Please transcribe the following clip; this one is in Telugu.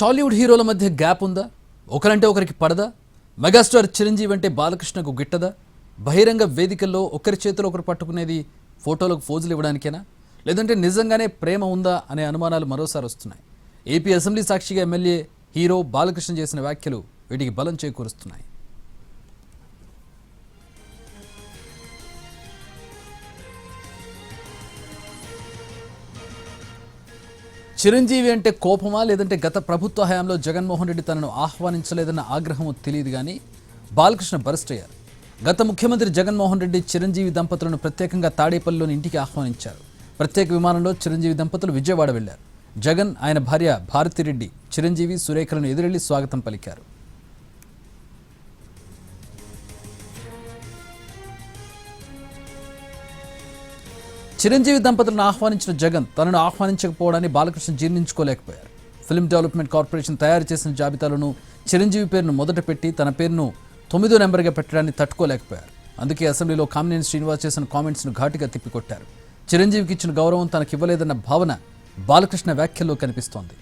టాలీవుడ్ హీరోల మధ్య గ్యాప్ ఉందా? ఒకరంటే ఒకరికి పడదా? మెగాస్టార్ చిరంజీవి అంటే బాలకృష్ణకు గిట్టదా? బహిరంగ వేదికల్లో ఒకరి చేతిలో ఒకరు పట్టుకునేది ఫోటోలకు ఫోజులు ఇవ్వడానికేనా, లేదంటే నిజంగానే ప్రేమ ఉందా అనే అనుమానాలు మరోసారి వస్తున్నాయి. ఏపీ అసెంబ్లీ సాక్షిగా ఎమ్మెల్యే హీరో బాలకృష్ణ చేసిన వ్యాఖ్యలు వీటికి బలం చేకూరుస్తున్నాయి. చిరంజీవి అంటే కోపమా, లేదంటే గత ప్రభుత్వ హయాంలో జగన్మోహన్ రెడ్డి తనను ఆహ్వానించలేదన్న ఆగ్రహమో తెలియదు కానీ బాలకృష్ణ బరస్ట్ అయ్యారు. గత ముఖ్యమంత్రి జగన్మోహన్ రెడ్డి చిరంజీవి దంపతులను ప్రత్యేకంగా తాడేపల్లిలోని ఇంటికి ఆహ్వానించారు. ప్రత్యేక విమానంలో చిరంజీవి దంపతులు విజయవాడ వెళ్లారు. జగన్, ఆయన భార్య భారతిరెడ్డి చిరంజీవి, సురేఖలను ఎదురెళ్లి స్వాగతం పలికారు. చిరంజీవి దంపతులను ఆహ్వానించిన జగన్ తనను ఆహ్వానించకపోవడాన్ని బాలకృష్ణ జీర్ణించుకోలేకపోయారు. ఫిల్మ్ డెవలప్మెంట్ కార్పొరేషన్ తయారు చేసిన జాబితాలను చిరంజీవి పేరును మొదట పెట్టి తన పేరును 9వ నెంబర్గా పెట్టడాన్ని తట్టుకోలేకపోయారు. అందుకే అసెంబ్లీలో కామినేని శ్రీనివాస్ చేసిన కామెంట్స్ను ఘాటుగా తిప్పికొట్టారు. చిరంజీవికి ఇచ్చిన గౌరవం తనకివ్వలేదన్న భావన బాలకృష్ణ వ్యాఖ్యల్లో కనిపిస్తోంది.